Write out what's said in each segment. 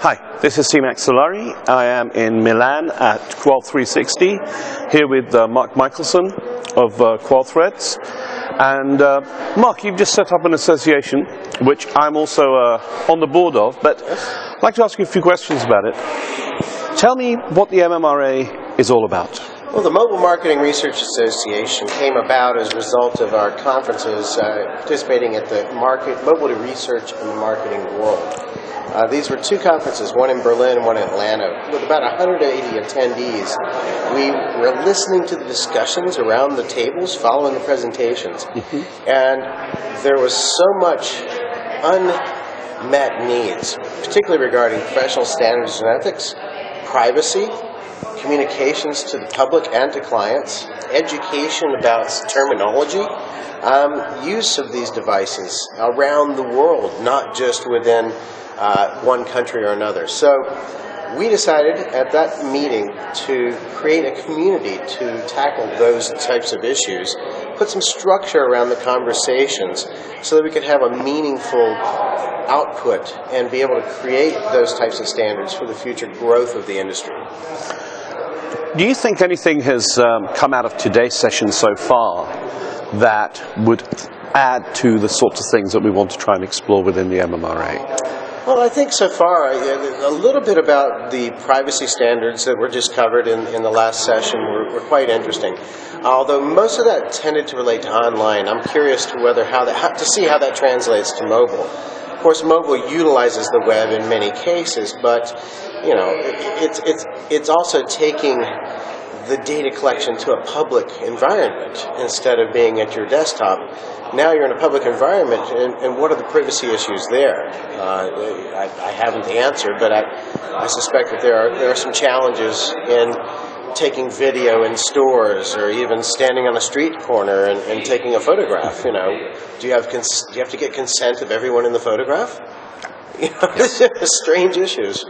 Hi, this is Siamack Salari. I am in Milan at Qual 360, here with Mark Michelson of Qual Threads. And Mark, you've just set up an association, which I'm also on the board of, but I'd like to ask you a few questions about it. Tell me what the MMRA is all about. Well, the Mobile Marketing Research Association came about as a result of our conferences participating at the Mobile Research and Marketing World. These were two conferences, one in Berlin and one in Atlanta, with about 180 attendees. We were listening to the discussions around the tables following the presentations, and there was so much unmet needs, particularly regarding professional standards and ethics, privacy, communications to the public and to clients, education about terminology, use of these devices around the world, not just within one country or another. So we decided at that meeting to create a community to tackle those types of issues, put some structure around the conversations so that we could have a meaningful output and be able to create those types of standards for the future growth of the industry. Do you think anything has come out of today's session so far that would add to the sorts of things that we want to try and explore within the MMRA? Well, I think so far, a little bit about the privacy standards that were just covered in the last session were quite interesting. Although most of that tended to relate to online, I'm curious to see how that translates to mobile. Of course, mobile utilizes the web in many cases, but you know, it's also taking the data collection to a public environment instead of being at your desktop. Now you're in a public environment, and what are the privacy issues there? I haven't the answer, but I suspect that there are some challenges in taking video in stores, or even standing on a street corner and taking a photograph. You know, do you have to get consent of everyone in the photograph? You know, it's strange issues.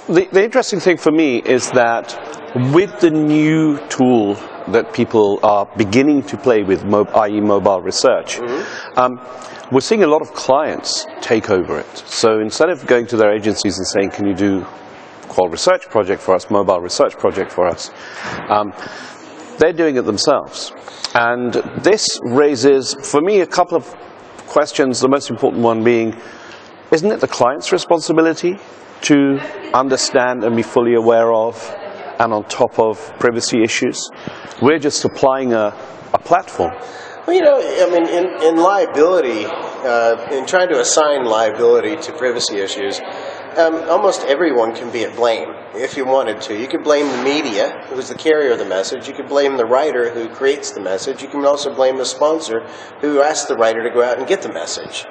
The interesting thing for me is that with the new tool that people are beginning to play with, i.e. mobile research, we're seeing a lot of clients take over it. So instead of going to their agencies and saying, can you do Qual research project for us, mobile research project for us, they're doing it themselves. And this raises, for me, a couple of questions, the most important one being, isn't it the client's responsibility to understand and be fully aware of and on top of privacy issues? We're just supplying a platform. Well, you know, I mean, in liability, in trying to assign liability to privacy issues, almost everyone can be at blame if you wanted to. You could blame the media, who's the carrier of the message. You could blame the writer who creates the message. You can also blame the sponsor who asked the writer to go out and get the message.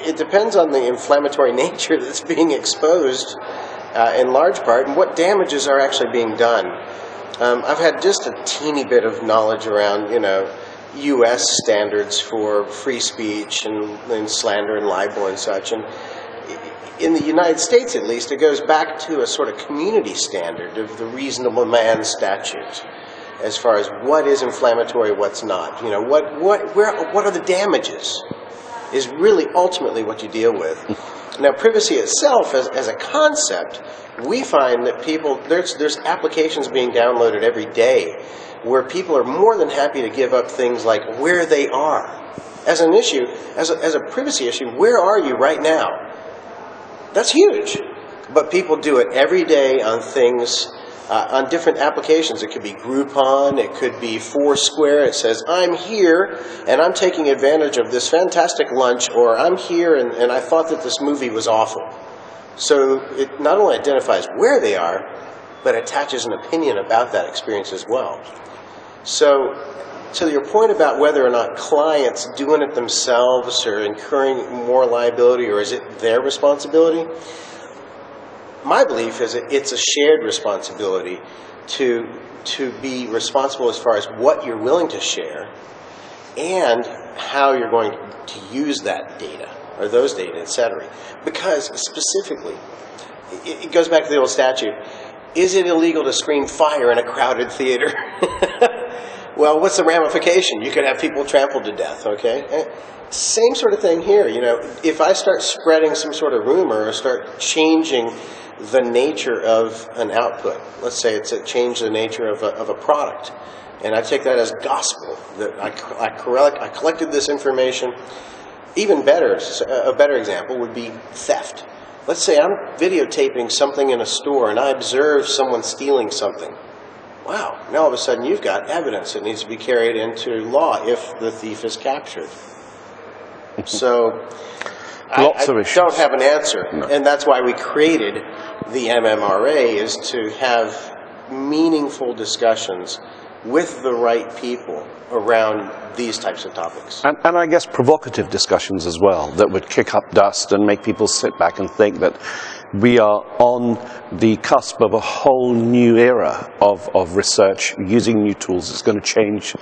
It depends on the inflammatory nature that's being exposed in large part, and what damages are actually being done. I've had just a teeny bit of knowledge around, you know, U.S. standards for free speech and slander and libel and such. And in the United States, at least, it goes back to a sort of community standard of the reasonable man statute, as far as what is inflammatory, what's not. You know, what are the damages is really ultimately what you deal with. Now, privacy itself, as a concept, we find that there's applications being downloaded every day where people are more than happy to give up things like where they are. As an issue, as a privacy issue, where are you right now? That's huge. But people do it every day on things, on different applications. It could be Groupon, it could be Foursquare. It says, I'm here, and I'm taking advantage of this fantastic lunch, or I'm here, and I thought that this movie was awful. So it not only identifies where they are, but attaches an opinion about that experience as well. So to your point about whether or not clients doing it themselves or incurring more liability, or is it their responsibility? My belief is that it's a shared responsibility to be responsible as far as what you're willing to share and how you're going to use that data, or those data, etc. Because specifically, it goes back to the old statute, is it illegal to scream fire in a crowded theater? Well, what's the ramification? You could have people trampled to death, okay? And same sort of thing here, you know. If I start spreading some sort of rumor or start changing the nature of an output, let's say it's change the nature of a product, and I take that as gospel, that I collected this information. Even better, a better example would be theft. Let's say I'm videotaping something in a store and I observe someone stealing something. Wow, now all of a sudden you've got evidence that needs to be carried into law if the thief is captured. So I don't have an answer, no. And that's why we created the MMRA, is to have meaningful discussions with the right people around these types of topics. And I guess provocative discussions as well, that would kick up dust and make people sit back and think that we are on the cusp of a whole new era of research using new tools. It's going to change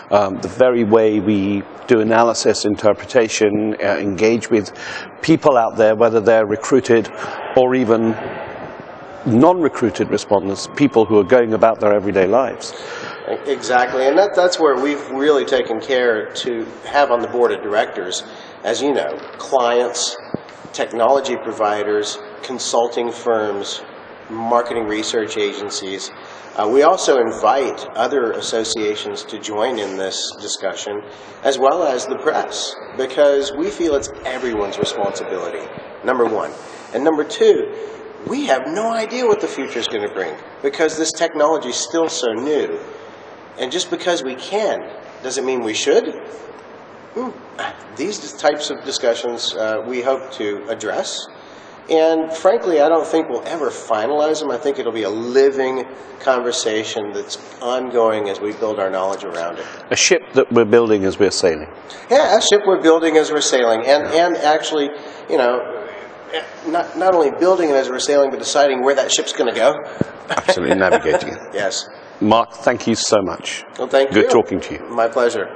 the very way we do analysis, interpretation, engage with people out there, whether they're recruited or even non-recruited respondents, people who are going about their everyday lives. Exactly, and that's where we've really taken care to have on the board of directors, as you know, clients, technology providers, consulting firms, marketing research agencies. We also invite other associations to join in this discussion, as well as the press, because we feel it's everyone's responsibility, number one. And number two, we have no idea what the future is going to bring, because this technology is still so new. And just because we can, doesn't mean we should. These types of discussions we hope to address. And frankly, I don't think we'll ever finalize them. I think it'll be a living conversation that's ongoing as we build our knowledge around it. A ship that we're building as we're sailing. Yeah, a ship we're building as we're sailing. And actually, you know, not only building it as we're sailing, but deciding where that ship's going to go. Absolutely, navigating it. Yes. Mark, thank you so much. Well, thank you. Good talking to you. My pleasure.